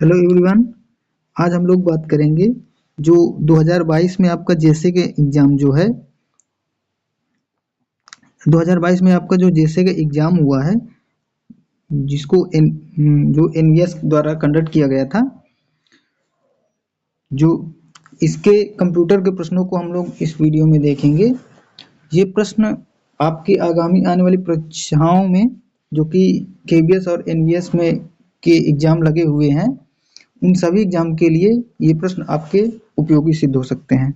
Hello everyone. आज हम लोग बात करेंगे जो 2022 में आपका जेसे के एग्ज़ाम जो है 2022 में आपका जो जेसे का एग्ज़ाम हुआ है जिसको जो एनवीएस द्वारा कंडक्ट किया गया था, जो इसके कंप्यूटर के प्रश्नों को हम लोग इस वीडियो में देखेंगे। ये प्रश्न आपके आगामी आने वाली परीक्षाओं में जो कि केवीएस और एनवीएस में के एग्ज़ाम लगे हुए हैं, उन सभी एग्जाम के लिए ये प्रश्न आपके उपयोगी सिद्ध हो सकते हैं।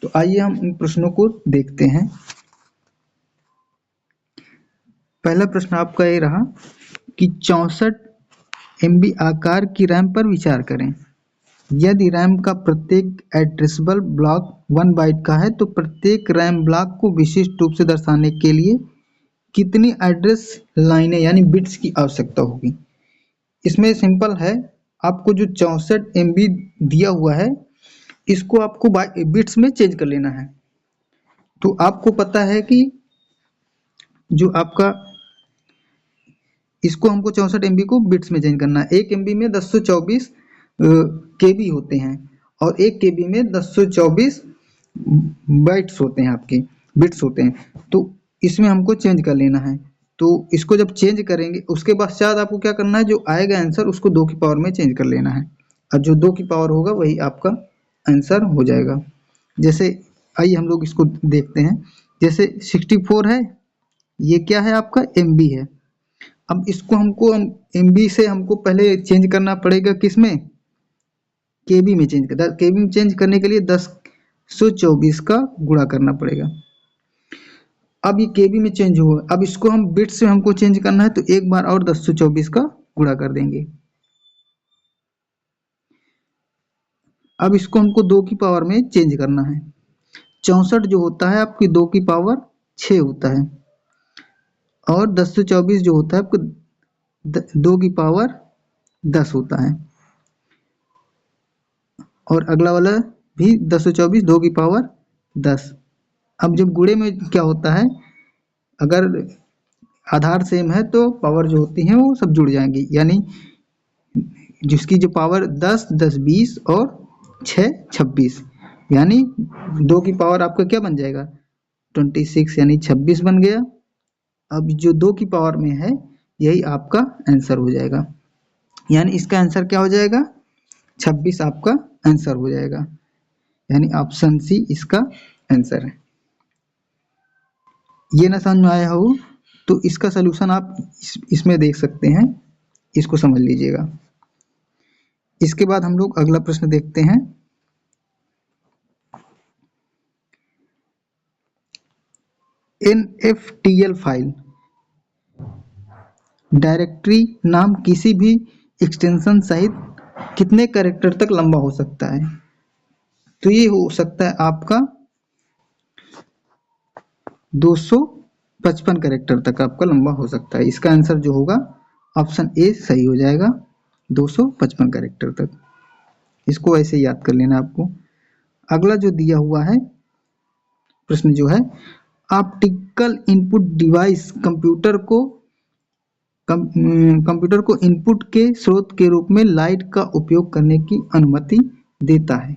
तो आइए हम इन प्रश्नों को देखते हैं। पहला प्रश्न आपका ये रहा कि 64 MB आकार की रैम पर विचार करें। यदि रैम का प्रत्येक एड्रेसेबल ब्लॉक 1 बाइट का है तो प्रत्येक रैम ब्लॉक को विशिष्ट रूप से दर्शाने के लिए कितनी एड्रेस लाइनें यानी बिट्स की आवश्यकता होगी। इसमें सिंपल है, आपको जो 64 MB दिया हुआ है इसको आपको बिट्स में चेंज कर लेना है। तो आपको पता है कि जो आपका इसको हमको 64 MB को बिट्स में चेंज करना है। 1 MB में 1024 KB होते हैं और 1 KB में 1024 बाइट्स होते हैं, आपके बिट्स होते हैं। तो इसमें हमको चेंज कर लेना है। तो इसको जब चेंज करेंगे उसके पश्चात आपको क्या करना है, जो आएगा आंसर उसको 2 की पावर में चेंज कर लेना है और जो 2 की पावर होगा वही आपका आंसर हो जाएगा। जैसे आइए हम लोग इसको देखते हैं। जैसे 64 है, ये क्या है आपका MB है। अब इसको हमको MB से हमको पहले चेंज करना पड़ेगा, किसमें, KB में चेंज कर। KB में चेंज करने के लिए 1024 का गुणा करना पड़ेगा। अब ये KB में चेंज होगा। अब इसको हम बिट से हमको चेंज करना है तो एक बार और 1024 का गुणा कर देंगे। अब इसको हमको 2 की पावर में चेंज करना है। 64 जो होता है आपकी 2 की पावर 6 होता है और 1024 जो होता है आपको 2 की पावर 10 होता है और अगला वाला भी 1024 2 की पावर 10। अब जब गुणे में क्या होता है, अगर आधार सेम है तो पावर जो होती हैं वो सब जुड़ जाएंगी, यानी जिसकी जो पावर 10 10 20 और 6 26, यानी 2 की पावर आपका क्या बन जाएगा 26, यानी 26 बन गया। अब जो 2 की पावर में है यही आपका आंसर हो जाएगा, यानी इसका आंसर क्या हो जाएगा 26 आपका आंसर हो जाएगा, यानी ऑप्शन सी इसका आंसर है। ये ना समझ में आया हो तो इसका सलूशन आप इसमें देख सकते हैं, इसको समझ लीजिएगा। इसके बाद हम लोग अगला प्रश्न देखते हैं। NFTL फाइल डायरेक्टरी नाम किसी भी एक्सटेंशन सहित कितने कैरेक्टर तक लंबा हो सकता है। तो ये हो सकता है आपका 255 कैरेक्टर तक आपका लंबा हो सकता है। इसका आंसर जो होगा ऑप्शन ए सही हो जाएगा, 255 कैरेक्टर तक। इसको ऐसे याद कर लेना आपको। अगला जो दिया हुआ है प्रश्न जो है, ऑप्टिकल इनपुट डिवाइस कंप्यूटर को इनपुट के स्रोत के रूप में लाइट का उपयोग करने की अनुमति देता है।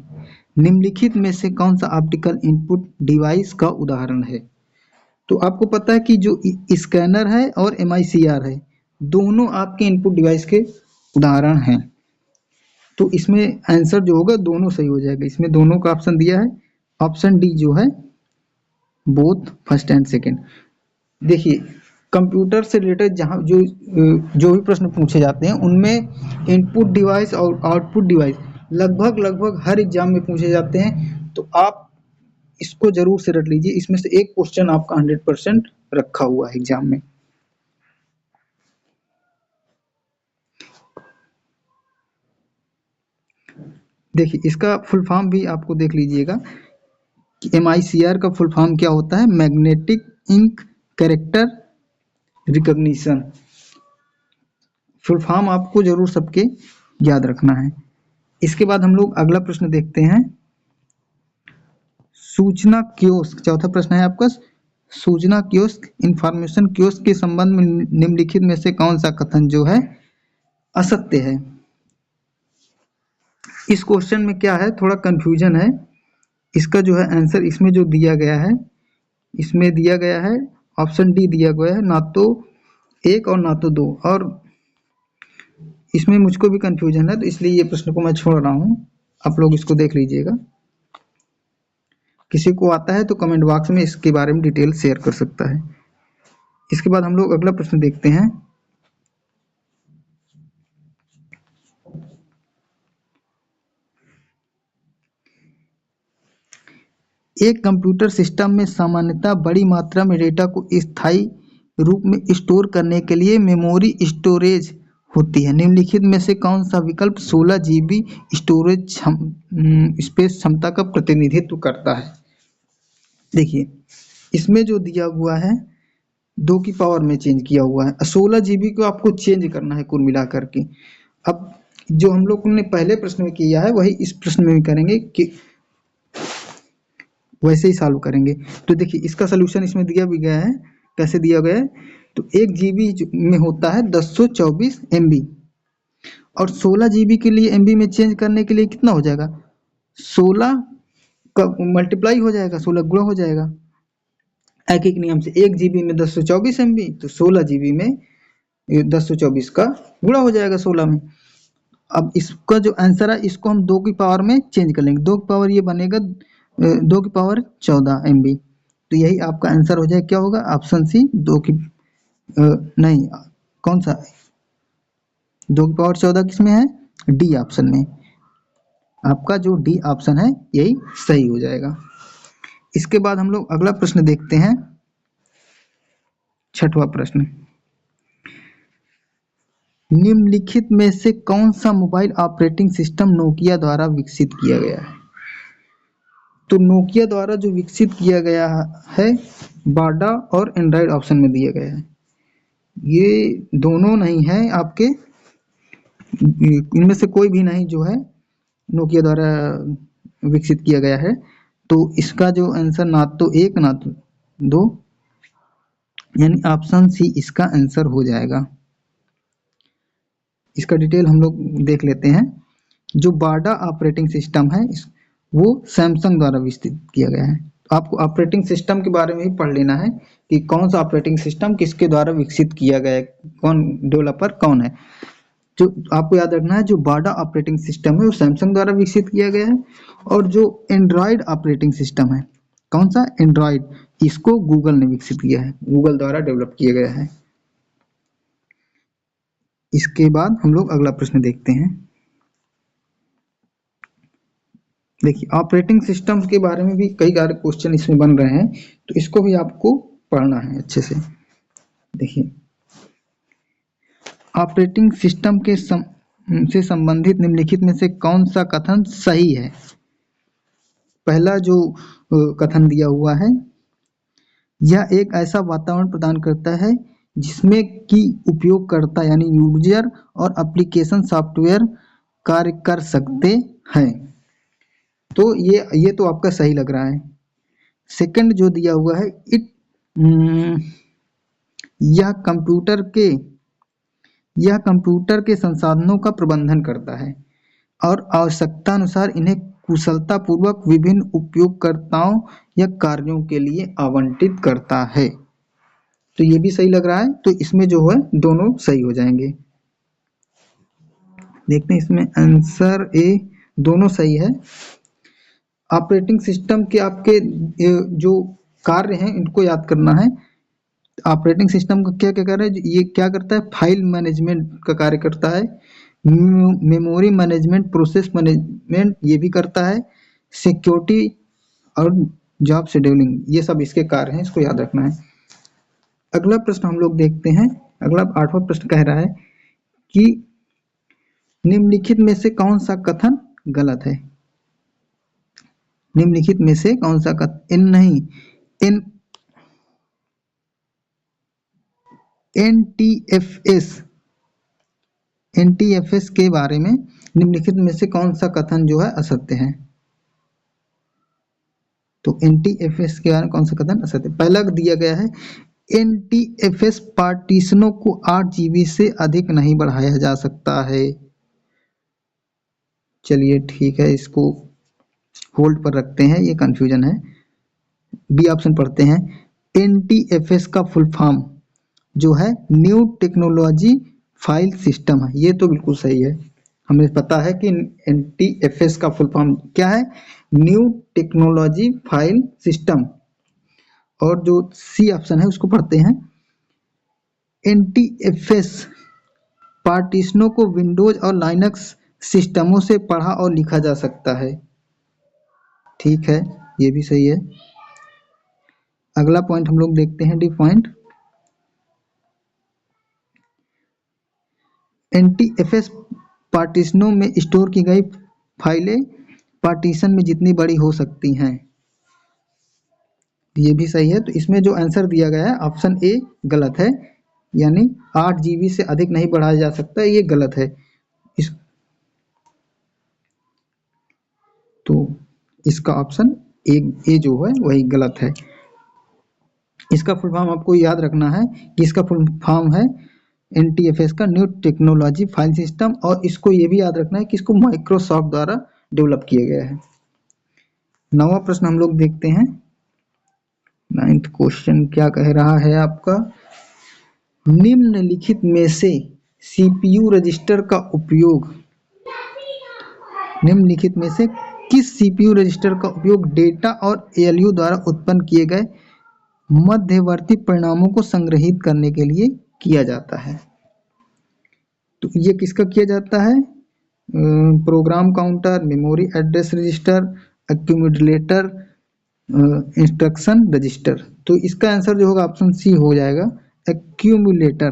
निम्नलिखित में से कौन सा ऑप्टिकल इनपुट डिवाइस का उदाहरण है। तो आपको पता है कि जो स्कैनर है और MICR है, दोनों आपके इनपुट डिवाइस के उदाहरण हैं। तो इसमें आंसर जो होगा दोनों सही हो जाएगा। इसमें दोनों का ऑप्शन दिया है, ऑप्शन डी जो है बोथ फर्स्ट एंड सेकेंड। देखिए, कंप्यूटर से रिलेटेड जहाँ जो भी प्रश्न पूछे जाते हैं उनमें इनपुट डिवाइस और आउटपुट डिवाइस लगभग हर एग्जाम में पूछे जाते हैं। तो आप इसको जरूर से रट लीजिए, इसमें से एक क्वेश्चन आपका 100% रखा हुआ है एग्जाम में। देखिए, इसका फुल फॉर्म भी आपको देख लीजिएगा कि MICR का फुल फॉर्म क्या होता है, magnetic ink character recognition. Full form आपको जरूर सबके याद रखना है। इसके बाद हम लोग अगला प्रश्न देखते हैं। सूचना कियोस्क, चौथा प्रश्न है आपका, सूचना कियोस्क इंफॉर्मेशन कियोस्क के संबंध में निम्नलिखित में से कौन सा कथन जो है असत्य है। इस क्वेश्चन में क्या है, थोड़ा कंफ्यूजन है। इसका जो है आंसर इसमें जो दिया गया है, इसमें दिया गया है ऑप्शन डी दिया गया है, ना तो 1 और ना तो 2, और इसमें मुझको भी कंफ्यूजन है, तो इसलिए ये प्रश्न को मैं छोड़ रहा हूँ। आप लोग इसको देख लीजिएगा। किसी को आता है तो कमेंट बॉक्स में इसके बारे में डिटेल शेयर कर सकता है। इसके बाद हम लोग अगला प्रश्न देखते हैं। एक कंप्यूटर सिस्टम में सामान्यतः बड़ी मात्रा में डेटा को स्थायी रूप में स्टोर करने के लिए मेमोरी स्टोरेज होती है। निम्नलिखित में से कौन सा विकल्प 16 जीबी स्टोरेज स्पेस क्षमता का प्रतिनिधित्व करता है? देखिए, इसमें जो दिया हुआ है 2 की पावर में चेंज किया हुआ है, 16 जीबी को आपको चेंज करना है कुल मिलाकर के। अब जो हम लोग ने पहले प्रश्न में किया है वही इस प्रश्न में भी करेंगे, कि वैसे ही सॉल्व करेंगे। तो देखिए, इसका सलूशन इसमें दिया भी गया है। कैसे दिया गया है? तो 1 जीबी में होता है 1024 MB, और 16 जीबी के लिए MB में चेंज करने के लिए कितना हो जाएगा? 16 का मल्टीप्लाई हो जाएगा, 16 गुणा हो जाएगा एक एक नियम से। 1 जीबी में 1024 MB, तो 16 जीबी में 1024 का गुणा हो जाएगा 16 में। अब इसका जो आंसर है इसको हम 2 की पावर में चेंज कर लेंगे। 2 की पावर ये बनेगा 2 की पावर 14 MB। तो यही आपका आंसर हो जाएगा। क्या होगा? ऑप्शन सी, 2 की नहीं, कौन सा 2 की पावर 14 किस में है? डी ऑप्शन में। आपका जो डी ऑप्शन है यही सही हो जाएगा। इसके बाद हम लोग अगला प्रश्न देखते हैं, 6वां प्रश्न। निम्नलिखित में से कौन सा मोबाइल ऑपरेटिंग सिस्टम नोकिया द्वारा विकसित किया गया है? तो नोकिया द्वारा जो विकसित किया गया है बाडा और एंड्रॉयड ऑप्शन में दिया गया है। ये दोनों नहीं है आपके, इनमें से कोई भी नहीं जो है नोकिया द्वारा विकसित किया गया है। तो इसका जो आंसर ना तो 1 ना तो 2, यानी ऑप्शन सी इसका आंसर हो जाएगा। इसका डिटेल हम लोग देख लेते हैं। जो बाडा ऑपरेटिंग सिस्टम है वो सैमसंग द्वारा विकसित किया गया है। तो आपको ऑपरेटिंग सिस्टम के बारे में ही पढ़ लेना है कि कौन सा ऑपरेटिंग सिस्टम किसके द्वारा विकसित किया गया है, कौन डेवलपर कौन है। जो आपको याद रखना है, जो बाडा ऑपरेटिंग सिस्टम है वो सैमसंग द्वारा विकसित किया गया है, और जो एंड्रॉयड ऑपरेटिंग सिस्टम है, कौन सा? एंड्रॉयड, इसको गूगल ने विकसित किया है, गूगल द्वारा डेवलप किया गया है। इसके बाद हम लोग अगला प्रश्न देखते हैं। देखिए, ऑपरेटिंग सिस्टम के बारे में भी कई सारे क्वेश्चन इसमें बन रहे हैं, तो इसको भी आपको पढ़ना है अच्छे से। देखिए, ऑपरेटिंग सिस्टम के से संबंधित निम्नलिखित में से कौन सा कथन सही है? पहला जो कथन दिया हुआ है, यह एक ऐसा वातावरण प्रदान करता है जिसमें कि उपयोगकर्ता यानी यूजर और एप्लीकेशन सॉफ्टवेयर कार्य कर सकते हैं। तो ये तो आपका सही लग रहा है। सेकंड जो दिया हुआ है, यह कंप्यूटर के संसाधनों का प्रबंधन करता है और आवश्यकता अनुसार इन्हें कुशलतापूर्वक विभिन्न उपयोगकर्ताओं या कार्यों के लिए आवंटित करता है। तो ये भी सही लग रहा है। तो इसमें जो है दोनों सही हो जाएंगे। देखते हैं इसमें आंसर ए, दोनों सही है। ऑपरेटिंग सिस्टम के आपके जो कार्य हैं इनको याद करना है। ऑपरेटिंग सिस्टम का क्या क्या कार्य है? ये क्या करता है? फाइल मैनेजमेंट का कार्य करता है, मेमोरी मैनेजमेंट, प्रोसेस मैनेजमेंट ये भी करता है, सिक्योरिटी और जॉब शेड्यूलिंग, ये सब इसके कार्य हैं, इसको याद रखना है। अगला प्रश्न हम लोग देखते हैं। अगला 8वां प्रश्न कह रहा है कि निम्नलिखित में से कौन सा कथन गलत है? निम्नलिखित में से कौन सा कथन नहीं, एनटीएफएस के बारे में निम्नलिखित में से कौन सा कथन जो है असत्य है? तो एनटीएफएस के बारे में कौन सा कथन असत्य? पहला दिया गया है, एनटीएफएस पार्टीशनों को 8 जीबी से अधिक नहीं बढ़ाया जा सकता है। चलिए ठीक है, इसको होल्ड पर रखते हैं, ये कंफ्यूजन है। बी ऑप्शन पढ़ते हैं। एनटीएफएस का फुल फॉर्म जो है न्यू टेक्नोलॉजी फाइल सिस्टम है। ये तो बिल्कुल सही है, हमें पता है कि एनटीएफएस का फुल फॉर्म क्या है, न्यू टेक्नोलॉजी फाइल सिस्टम। और जो सी ऑप्शन है उसको पढ़ते हैं। एनटीएफएस पार्टीशनों को विंडोज और लाइनक्स सिस्टमों से पढ़ा और लिखा जा सकता है। ठीक है, ये भी सही है। अगला पॉइंट हम लोग देखते हैं, डी पॉइंट। एनटीएफएस पार्टीशनों में स्टोर की गई फाइलें पार्टीशन में जितनी बड़ी हो सकती हैं। ये भी सही है। तो इसमें जो आंसर दिया गया है ऑप्शन ए गलत है, यानी 8 जीबी से अधिक नहीं बढ़ाया जा सकता, ये गलत है। इस तो इसका ऑप्शन ए जो है वही गलत है। इसका फुल फॉर्म आपको याद रखना है कि इसका फुल फॉर्म है एनटीएफएस का न्यू टेक्नोलॉजी फाइल सिस्टम, और इसको ये भी याद रखना है कि इसको माइक्रोसॉफ्ट द्वारा डेवलप किया गया है। 9वां प्रश्न हम लोग देखते हैं। 9th क्वेश्चन क्या कह रहा है आपका, निम्नलिखित में से सीपीयू रजिस्टर का उपयोग, निम्नलिखित में से किस सीपीयू रजिस्टर का उपयोग डेटा और एएलयू द्वारा उत्पन्न किए गए मध्यवर्ती परिणामों को संग्रहित करने के लिए किया जाता है। तो ये किसका किया जाता है, program counter, memory address register, accumulator, instruction register. तो इसका आंसर जो होगा ऑप्शन सी हो जाएगा, एक्यूमुलेटर।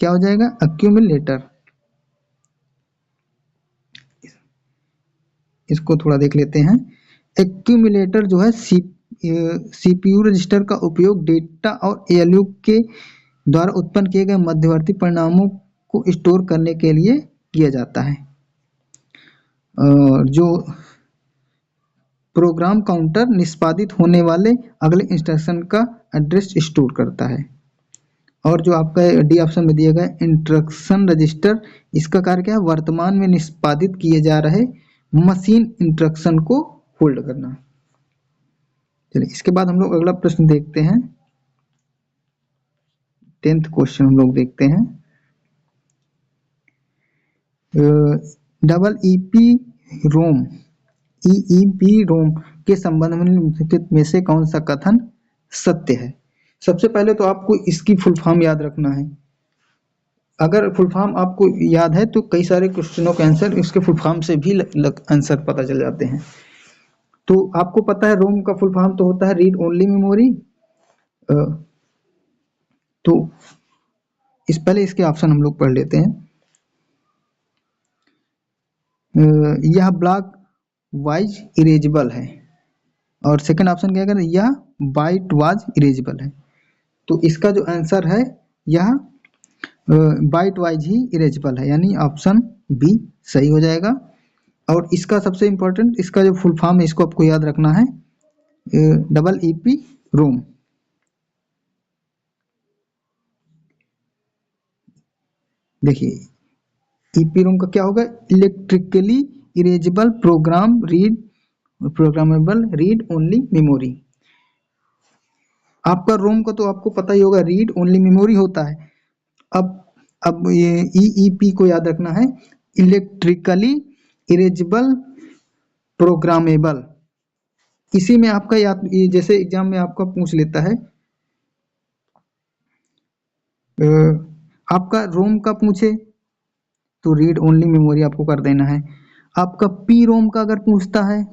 क्या हो जाएगा, एक्यूमुलेटर। इसको थोड़ा देख लेते हैं। एक्यूमुलेटर जो है सीपीयू रजिस्टर का उपयोग डेटा और एएलयू के द्वारा उत्पन्न किए गए मध्यवर्ती परिणामों को स्टोर करने के लिए किया जाता है। जो प्रोग्राम काउंटर निष्पादित होने वाले अगले इंस्ट्रक्शन का एड्रेस स्टोर करता है। और जो आपका डी ऑप्शन में दिया गया इंस्ट्रक्शन रजिस्टर, इसका कार्य क्या है, वर्तमान में निष्पादित किए जा रहे मशीन इंस्ट्रक्शन को होल्ड करना। चलिए इसके बाद हम लोग अगला प्रश्न देखते हैं। 10th क्वेश्चन हम लोग देखते हैं। डबल ईपी रोम, ईईपी रोम के संबंध में निम्नलिखित में से कौन सा कथन सत्य है। सबसे पहले तो आपको इसकी फुल फॉर्म याद रखना है। अगर फुल फॉर्म आपको याद है तो कई सारे क्वेश्चनों का आंसर इसके फुल फॉर्म से भी आंसर पता चल जाते हैं। तो आपको पता है रोम का फुल फॉर्म तो होता है रीड ओनली मेमोरी। तो पहले इसके ऑप्शन हम लोग पढ़ लेते हैं। यह ब्लॉक वाइज इरेजेबल है, और सेकंड ऑप्शन क्या करें, यह बाइट वाइज इरेजेबल है। तो इसका जो आंसर है यह बाइट वाइज ही इरेजेबल है, यानी ऑप्शन बी सही हो जाएगा। और इसका सबसे इंपॉर्टेंट, इसका जो फुल फॉर्म है इसको आपको याद रखना है, डबल ईपी रोम। देखिए ईपी रोम का क्या होगा, electrically erasable programmable read only memory. आपका रोम का तो आपको पता ही होगा, रीड ओनली मेमोरी होता है। अब ये ईईपी को याद रखना है, इलेक्ट्रिकली इरेजेबल प्रोग्रामेबल। इसी में आपका याद, जैसे एग्जाम में आपका पूछ लेता है, आपका रोम का पूछे तो रीड ओनली मेमोरी आपको कर देना है। आपका पी रोम का अगर पूछता है,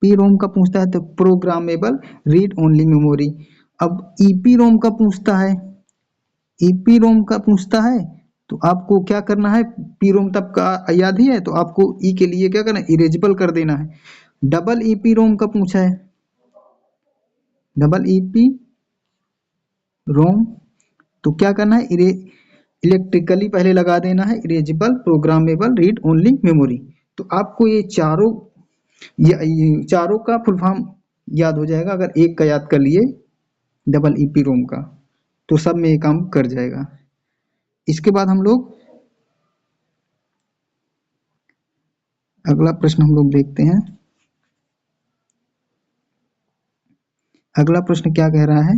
पी रोम का पूछता है तो प्रोग्रामेबल रीड ओनली मेमोरी। अब ईपी रोम का पूछता है, ईपी रोम का पूछता है तो आपको क्या करना है, पी रोम तब का याद ही है तो आपको ई के लिए क्या करना है, इरेजेबल कर देना है। डबल ईपी रोम का पूछा है, डबल ईपी रोम तो क्या करना है, इलेक्ट्रिकली पहले लगा देना है, erasable programmable read only memory. तो आपको ये चारों का फुल फॉर्म याद हो जाएगा। अगर एक का याद कर लिए डबल ईपी रोम का तो सब में ये काम कर जाएगा। इसके बाद हम लोग अगला प्रश्न हम लोग देखते हैं। अगला प्रश्न क्या कह रहा है,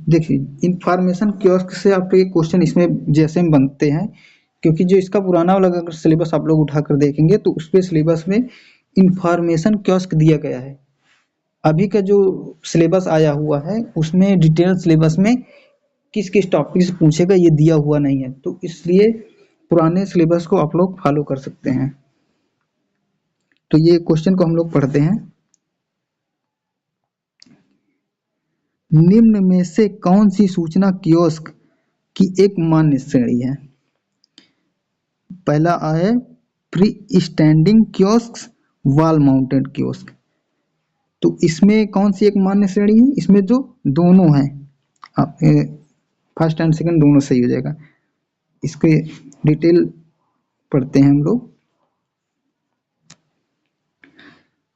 देखिए इंफॉर्मेशन कियोस्क से आपके क्वेश्चन इसमें जैसे में बनते हैं, क्योंकि जो इसका पुराना वाला अगर सिलेबस आप लोग उठाकर देखेंगे तो उस पे सिलेबस में इंफॉर्मेशन कियोस्क दिया गया है। अभी का जो सिलेबस आया हुआ है उसमें डिटेल सिलेबस में किस किस टॉपिक से पूछेगा ये दिया हुआ नहीं है, तो इसलिए पुराने सिलेबस को आप लोग फॉलो कर सकते हैं। तो ये क्वेश्चन को हम लोग पढ़ते हैं। निम्न में से कौन सी सूचना कियोस्क की एक मान्य श्रेणी है? पहला है free standing kiosk, wall mounted kiosk. तो इसमें कौन सी एक मान्य श्रेणी है? इसमें जो दोनों हैं, फर्स्ट एंड सेकंड दोनों सही हो जाएगा। इसके डिटेल पढ़ते हैं हम लोग।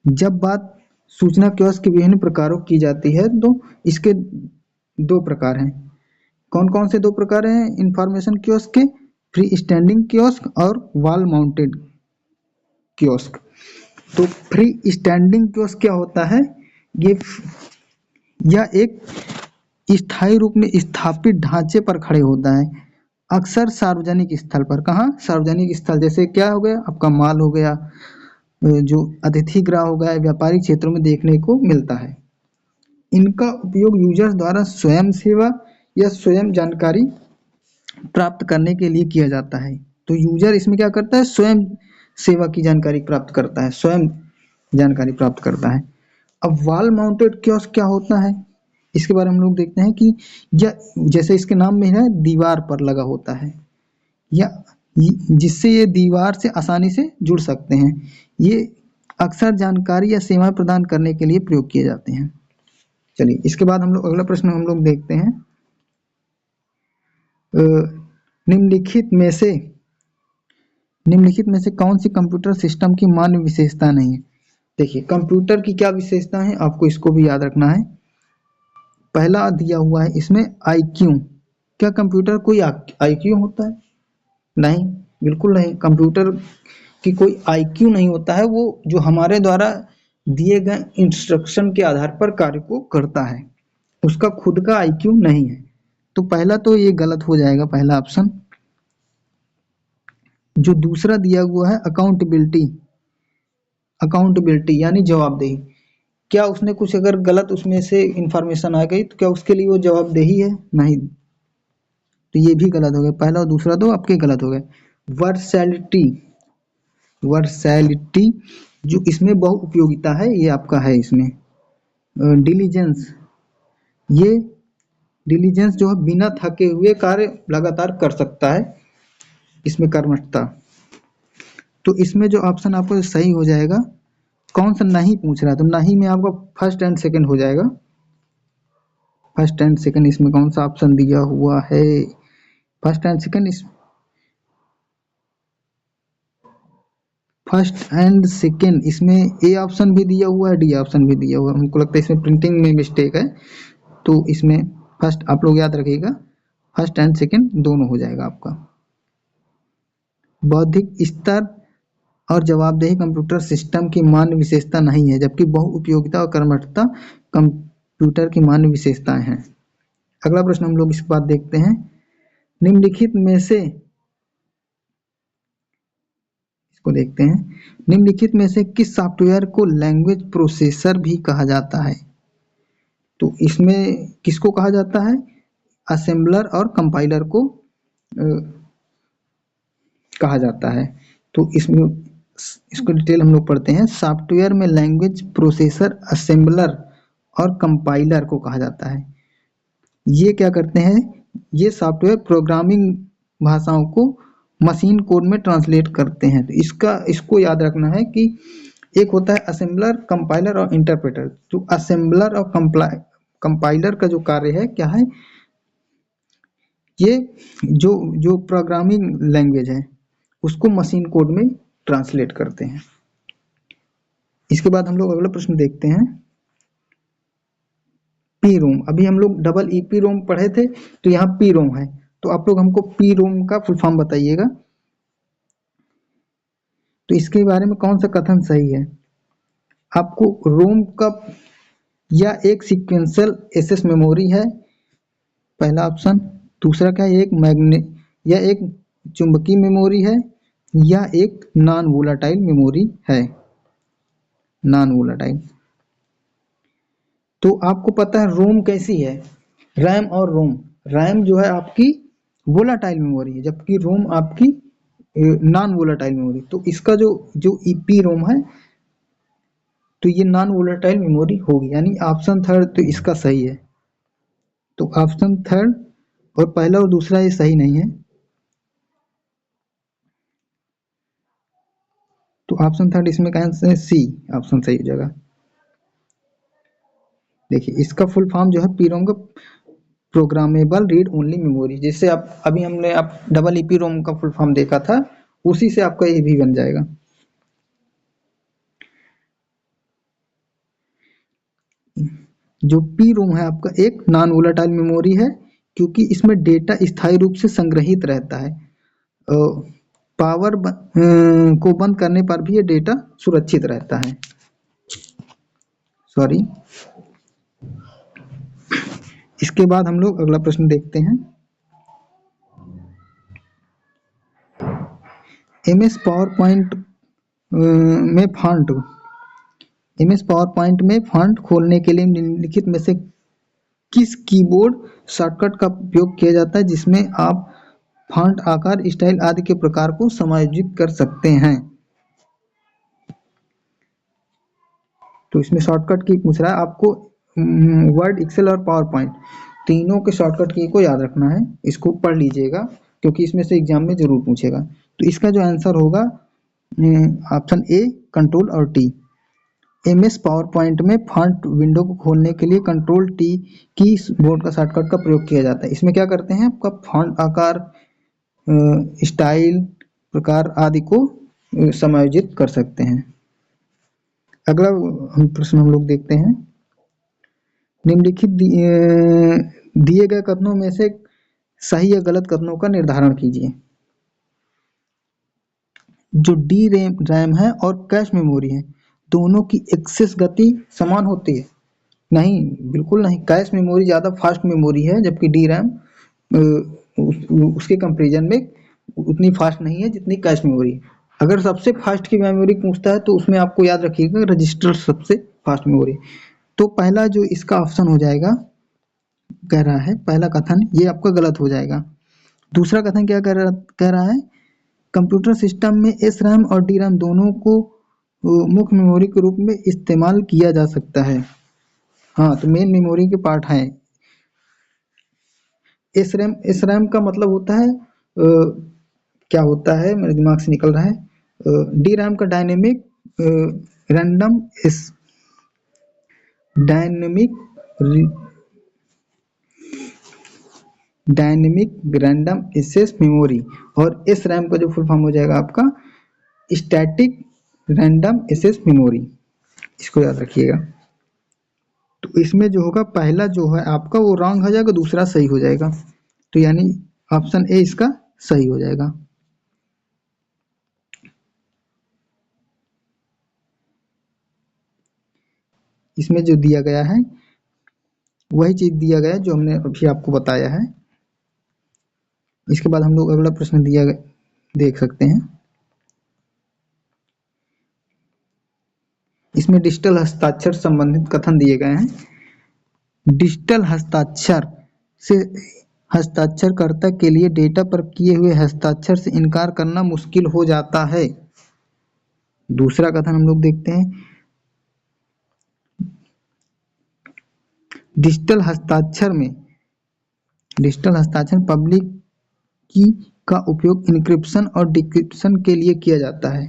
जब बात सूचना कियोस्क के विभिन्न प्रकारों की जाती है तो इसके दो प्रकार हैं। कौन कौन से दो प्रकार हैं इंफॉर्मेशन कियोस्क के? फ्री स्टैंडिंग कियोस्क और वॉल माउंटेड कियोस्क। तो फ्री स्टैंडिंग कियोस्क क्या होता है? यह एक स्थायी रूप में स्थापित ढांचे पर खड़े होता है, अक्सर सार्वजनिक स्थल पर। कहाँ? सार्वजनिक स्थल, जैसे क्या हो गया आपका मॉल हो गया, जो अतिथि गृह हो गया, व्यापारिक क्षेत्रों में देखने को मिलता है। इनका उपयोग यूजर्स द्वारा स्वयं सेवा या स्वयं जानकारी प्राप्त करने के लिए किया जाता है। तो यूजर इसमें क्या करता है? स्वयं सेवा की जानकारी प्राप्त करता है, स्वयं जानकारी प्राप्त करता है। अब वॉल माउंटेड कियोस्क क्या होता है, इसके बारे में हम लोग देखते हैं कि यह जैसे इसके नाम में है दीवार पर लगा होता है, या जिससे ये दीवार से आसानी से जुड़ सकते हैं। ये अक्सर जानकारी या सेवाएं प्रदान करने के लिए प्रयोग किए जाते हैं। चलिए इसके बाद हम लोग अगला प्रश्न हम लोग देखते हैं। निम्नलिखित में से कौन सी कंप्यूटर सिस्टम की मान्य विशेषता नहीं है? देखिए कंप्यूटर की क्या विशेषता है आपको इसको भी याद रखना है। पहला दिया हुआ है इसमें आईक्यू। क्या कंप्यूटर कोई आईक्यू होता है? नहीं, बिल्कुल नहीं। कंप्यूटर की कोई आईक्यू नहीं होता है, वो जो हमारे द्वारा दिए गए इंस्ट्रक्शन के आधार पर कार्य को करता है, उसका खुद का आईक्यू नहीं है। तो पहला तो ये गलत हो जाएगा, पहला ऑप्शन। जो दूसरा दिया हुआ है अकाउंटेबिलिटी, अकाउंटेबिलिटी यानी जवाबदेही, क्या उसने कुछ अगर गलत उसमें से इंफॉर्मेशन आ गई तो क्या उसके लिए वो जवाबदेही है? नहीं, तो ये भी गलत हो गया। पहला और दूसरा दो आपके गलत हो गए। वर्सैलिटी, वर्सैलिटी जो इसमें बहु उपयोगिता है ये आपका है इसमें। डिलीजेंस, ये डिलीजेंस जो है बिना थके हुए कार्य लगातार कर सकता है, इसमें कर्मठता। तो इसमें जो ऑप्शन आपको सही हो जाएगा, कौन सा नहीं पूछ रहा है, तो नहीं में आपका फर्स्ट एंड सेकंड हो जाएगा। फर्स्ट एंड सेकंड इसमें कौन सा ऑप्शन दिया हुआ है? फर्स्ट एंड सेकंड, इस फर्स्ट एंड सेकंड इसमें ए ऑप्शन भी दिया हुआ है, डी ऑप्शन भी दिया हुआ है। हमको लगता है इसमें प्रिंटिंग में मिस्टेक है, तो इसमें फर्स्ट आप लोग याद रखिएगा, फर्स्ट एंड सेकंड दोनों हो जाएगा आपका। बौद्धिक स्तर और जवाबदेही कंप्यूटर सिस्टम की मान्य विशेषता नहीं है, जबकि बहु उपयोगिता और कर्मठता कंप्यूटर की मान्य विशेषताएं हैं। अगला प्रश्न हम लोग इसके बाद देखते हैं। निम्नलिखित में से, इसको देखते हैं, निम्नलिखित में से किस सॉफ्टवेयर को लैंग्वेज प्रोसेसर भी कहा जाता है? तो इसमें किसको कहा जाता है? असेंबलर और कंपाइलर को कहा जाता है। तो इसमें इसको डिटेल हम लोग पढ़ते हैं। सॉफ्टवेयर में लैंग्वेज प्रोसेसर, असेंबलर और कंपाइलर को कहा जाता है। ये क्या करते हैं? ये सॉफ्टवेयर प्रोग्रामिंग भाषाओं को मशीन कोड में ट्रांसलेट करते हैं। तो इसको याद रखना है कि एक होता है असेंबलर, कंपाइलर और इंटरप्रेटर। तो असेंबलर और कंपाइलर का जो कार्य है क्या है, ये जो जो प्रोग्रामिंग लैंग्वेज है उसको मशीन कोड में ट्रांसलेट करते हैं। इसके बाद हम लोग अगला प्रश्न देखते हैं। पी रोम, अभी हम लोग डबल ईपी रोम पढ़े थे, तो यहाँ पी रोम है, तो आप लोग हमको पी रोम का फुल फॉर्म बताइएगा। तो इसके बारे में कौन सा कथन सही है? आपको रोम का या एक सीक्वेंशियल एसएस मेमोरी है, पहला ऑप्शन। दूसरा क्या है, या एक चुंबकीय मेमोरी है, या एक नॉन वोलाटाइल मेमोरी है, नॉन वोलाटाइल। तो आपको पता है रोम कैसी है, रैम और रोम। रैम जो है आपकी वोलाटाइल मेमोरी है, जबकि रोम आपकी नॉन वोलाटाइल मेमोरी। तो इसका जो जो ईपी रोम है, तो ये नॉन वोलाटाइल मेमोरी होगी, यानी ऑप्शन थर्ड तो इसका सही है। तो ऑप्शन थर्ड और पहला और दूसरा ये सही नहीं है, तो ऑप्शन थर्ड इसमें का आंसर है सी, ऑप्शन सही हो जाएगा। देखिए इसका फुल फॉर्म जो है पीरोम का प्रोग्रामेबल रीड ओनली मेमोरी, जैसे आप अभी हमने आप डबल ईपी रोम का फुल फॉर्म देखा था, उसी से आपका ये भी बन जाएगा। जो पी रोम है आपका एक नॉन वोलाटाइल मेमोरी है, क्योंकि इसमें डेटा स्थायी रूप से संग्रहित रहता है। पावर को बंद करने पर भी ये डेटा सुरक्षित रहता है। सॉरी। इसके बाद हम लोग अगला प्रश्न देखते हैं। एमएस पावर पॉइंट में फॉन्ट एमएस पावर पॉइंट में फॉन्ट खोलने के लिए निम्नलिखित में से किस कीबोर्ड शॉर्टकट का उपयोग किया जाता है जिसमें आप फॉन्ट आकार, स्टाइल आदि के प्रकार को समायोजित कर सकते हैं? तो इसमें शॉर्टकट की पूछ रहा है आपको, वर्ड, एक्सेल और पावर पॉइंट तीनों के शॉर्टकट की को याद रखना है। इसको पढ़ लीजिएगा क्योंकि इसमें से एग्जाम में जरूर पूछेगा। तो इसका जो आंसर होगा ऑप्शन ए, कंट्रोल और टी। एमएस पावर पॉइंट में फॉन्ट विंडो को खोलने के लिए कंट्रोल टी की बोर्ड का शॉर्टकट का प्रयोग किया जाता है। इसमें क्या करते हैं, आपका फॉन्ट आकार, स्टाइल, प्रकार आदि को समायोजित कर सकते हैं। अगला प्रश्न हम लोग देखते हैं। निम्नलिखित दिए गए कथनों में से सही या गलत कथनों का निर्धारण कीजिए। जो डी रैम है और कैश मेमोरी है, दोनों की एक्सेस गति समान होती है? नहीं, बिल्कुल नहीं। कैश मेमोरी ज़्यादा फास्ट मेमोरी है, जबकि डी रैम उसके कंपेरिजन में उतनी फास्ट नहीं है जितनी कैश मेमोरी। अगर सबसे फास्ट की मेमोरी पूछता है तो उसमें आपको याद रखिएगा रजिस्टर सबसे फास्ट मेमोरी। तो पहला जो इसका ऑप्शन हो जाएगा, कह रहा है पहला कथन ये आपका गलत हो जाएगा। दूसरा कथन क्या कह रहा है, कंप्यूटर सिस्टम में एस रैम और डी रैम दोनों को मुख्य मेमोरी के रूप में इस्तेमाल किया जा सकता है। हाँ, तो मेन मेमोरी के पार्ट हैं। एस रैम का मतलब होता है क्या होता है, मेरे दिमाग से निकल रहा है। डी रैम का random dynamic dynamic random access memory, और एस रैम का जो फुल फॉर्म हो जाएगा आपका स्टैटिक रैंडम एक्सेस मेमोरी। इसको याद रखिएगा। तो इसमें जो होगा पहला जो है आपका वो रॉन्ग हो जाएगा, दूसरा सही हो जाएगा। तो यानी ऑप्शन ए इसका सही हो जाएगा। इसमें जो दिया गया है वही चीज दिया गया है जो हमने अभी आपको बताया है। इसके बाद हम लोग अगला प्रश्न देख सकते हैं। इसमें डिजिटल हस्ताक्षर संबंधित कथन दिए गए हैं। डिजिटल हस्ताक्षर से हस्ताक्षरकर्ता के लिए डेटा पर किए हुए हस्ताक्षर से इनकार करना मुश्किल हो जाता है। दूसरा कथन हम लोग देखते हैं। डिजिटल हस्ताक्षर पब्लिक की का उपयोग इंक्रिप्शन और डिक्रिप्शन के लिए किया जाता है।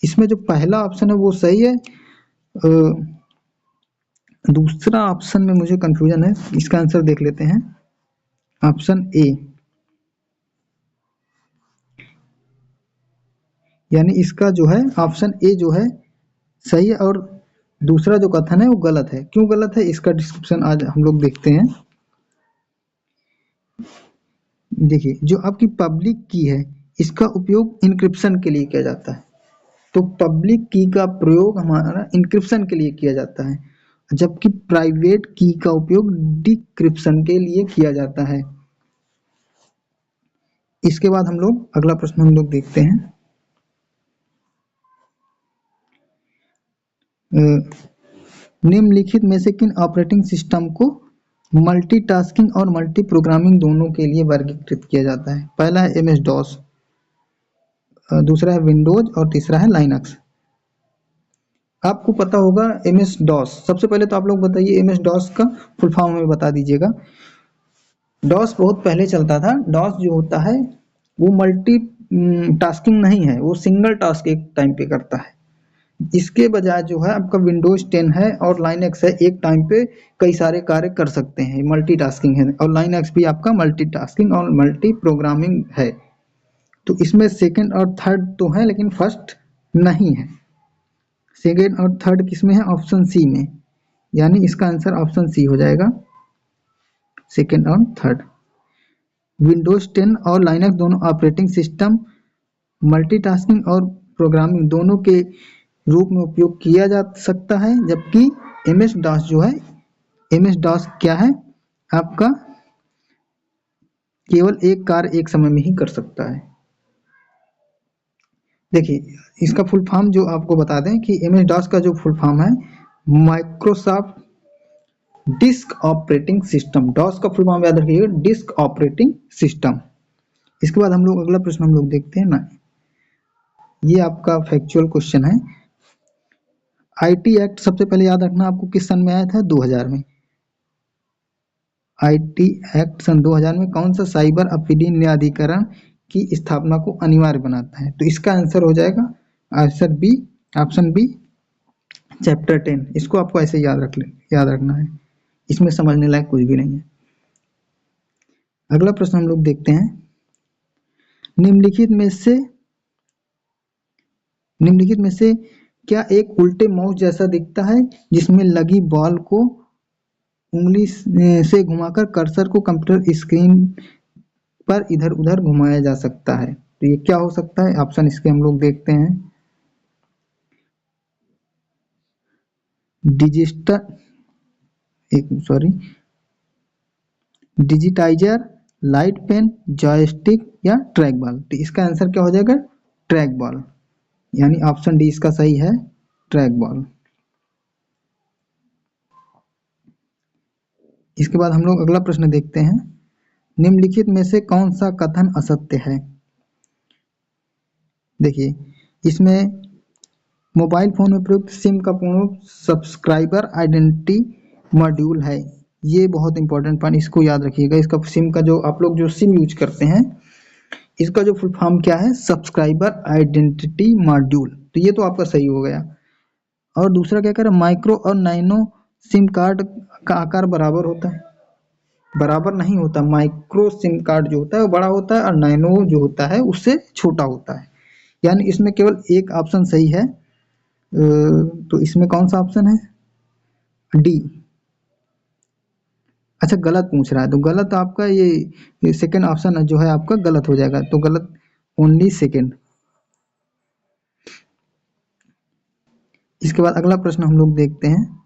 इसमें जो पहला ऑप्शन है वो सही है। दूसरा ऑप्शन में मुझे कंफ्यूजन है, इसका आंसर देख लेते हैं। ऑप्शन ए, यानी इसका जो है ऑप्शन ए जो है सही है, और दूसरा जो कथन है वो गलत है। क्यों गलत है इसका डिस्क्रिप्शन आज हम लोग देखते हैं। देखिए जो आपकी पब्लिक की है इसका उपयोग इंक्रिप्शन के लिए किया जाता है। तो पब्लिक की का प्रयोग हमारा इंक्रिप्शन के लिए किया जाता है, जबकि प्राइवेट की का उपयोग डिक्रिप्शन के लिए किया जाता है। इसके बाद हम लोग अगला प्रश्न हम लोग देखते हैं। निम्नलिखित में से किन ऑपरेटिंग सिस्टम को मल्टीटास्किंग और मल्टी प्रोग्रामिंग दोनों के लिए वर्गीकृत किया जाता है? पहला है एमएस डॉस, दूसरा है विंडोज और तीसरा है लाइनक्स। आपको पता होगा एमएस डॉस। सबसे पहले तो आप लोग बताइए एमएस डॉस का फुल फॉर्म हमें बता दीजिएगा। डॉस बहुत पहले चलता था। डॉस जो होता है वो मल्टी टास्किंग नहीं है, वो सिंगल टास्क एक टाइम पे करता है। इसके बजाय जो है आपका विंडोज 10 है और लाइनक्स है, एक टाइम पे कई सारे कार्य कर सकते हैं, मल्टीटास्किंग है। और लाइनक्स भी आपका मल्टीटास्किंग और मल्टी प्रोग्रामिंग है। तो इसमें सेकंड और थर्ड तो है लेकिन फर्स्ट नहीं है। सेकंड और थर्ड किसमें है? ऑप्शन सी में, यानी इसका आंसर ऑप्शन सी हो जाएगा, सेकंड और थर्ड। विंडोज 10 और लाइनक्स दोनों ऑपरेटिंग सिस्टम मल्टीटास्किंग और प्रोग्रामिंग दोनों के रूप में उपयोग किया जा सकता है, जबकि एमएस डॉस जो है, एमएस डॉस क्या है आपका, केवल एक कार्य एक समय में ही कर सकता है। देखिए इसका फुल फॉर्म जो आपको बता दें कि एमएस डॉस का जो फुल फॉर्म है Microsoft disk operating system. DOS का फुल फॉर्म याद रखिएगा, डिस्क ऑपरेटिंग सिस्टम। इसके बाद हम लोग अगला प्रश्न हम लोग देखते हैं ना, ये आपका फैक्चुअल क्वेश्चन है। आईटी एक्ट सबसे पहले याद रखना आपको किस सन में आया था? 2000 में। आईटी एक्ट सन 2000 में कौन सा साइबर अपराधी न्यायाधिकरण की स्थापना को अनिवार्य बनाता है? तो इसका आंसर हो जाएगा answer B, option B, chapter 10। इसको आपको ऐसे याद रखना है, इसमें समझने लायक कुछ भी नहीं है। अगला प्रश्न हम लोग देखते हैं। निम्नलिखित में से क्या एक उल्टे माउस जैसा दिखता है जिसमें लगी बॉल को उंगली से घुमाकर कर्सर को कंप्यूटर स्क्रीन पर इधर उधर घुमाया जा सकता है? तो ये क्या हो सकता है? ऑप्शन इसके हम लोग देखते हैं। डिजिटाइजर, लाइट पेन, जॉयस्टिक या ट्रैक बॉल। तो इसका आंसर क्या हो जाएगा? ट्रैक बॉल, यानी ऑप्शन डी इसका सही है, ट्रैक बॉल। इसके बाद हम लोग अगला प्रश्न देखते हैं। निम्नलिखित में से कौन सा कथन असत्य है? देखिए इसमें मोबाइल फोन में प्रयुक्त सिम का पूर्ण रूप सब्सक्राइबर आइडेंटिटी मॉड्यूल है। ये बहुत इंपॉर्टेंट पॉइंट, इसको याद रखिएगा। इसका सिम का जो आप लोग जो सिम यूज करते हैं, इसका जो फुल फॉर्म क्या है? Subscriber identity module. तो ये तो आपका सही हो गया। और दूसरा क्या कह रहा है? माइक्रो और नैनो सिम कार्ड का आकार बराबर होता है? बराबर नहीं होता। माइक्रो सिम कार्ड जो होता है वो बड़ा होता है और नैनो जो होता है उससे छोटा होता है। यानी इसमें केवल एक ऑप्शन सही है। तो इसमें कौन सा ऑप्शन है? डी। अच्छा गलत पूछ रहा है, तो गलत आपका ये सेकंड ऑप्शन जो है आपका गलत हो जाएगा। तो गलत ओनली सेकंड। इसके बाद अगला प्रश्न हम लोग देखते हैं।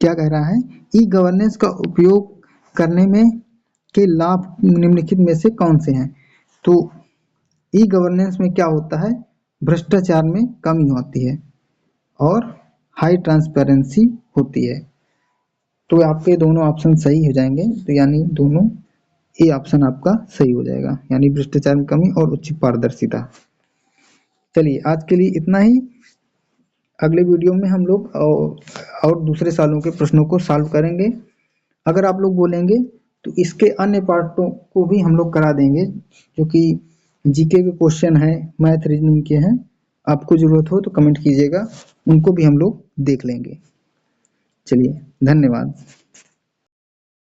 क्या कह रहा है? ई गवर्नेंस का उपयोग करने में के लाभ निम्नलिखित में से कौन से हैं? तो ई गवर्नेंस में क्या होता है? भ्रष्टाचार में कमी होती है और हाई ट्रांसपेरेंसी होती है। तो आपके दोनों ऑप्शन सही हो जाएंगे, तो यानी दोनों ए ऑप्शन आपका सही हो जाएगा, यानी भ्रष्टाचार में कमी और उच्च पारदर्शिता। चलिए आज के लिए इतना ही। अगले वीडियो में हम लोग और दूसरे सालों के प्रश्नों को सॉल्व करेंगे। अगर आप लोग बोलेंगे तो इसके अन्य पार्टों को भी हम लोग करा देंगे, जो कि जीके के क्वेश्चन है, मैथ रीजनिंग के हैं। आपको ज़रूरत हो तो कमेंट कीजिएगा, उनको भी हम लोग देख लेंगे। चलिए धन्यवाद।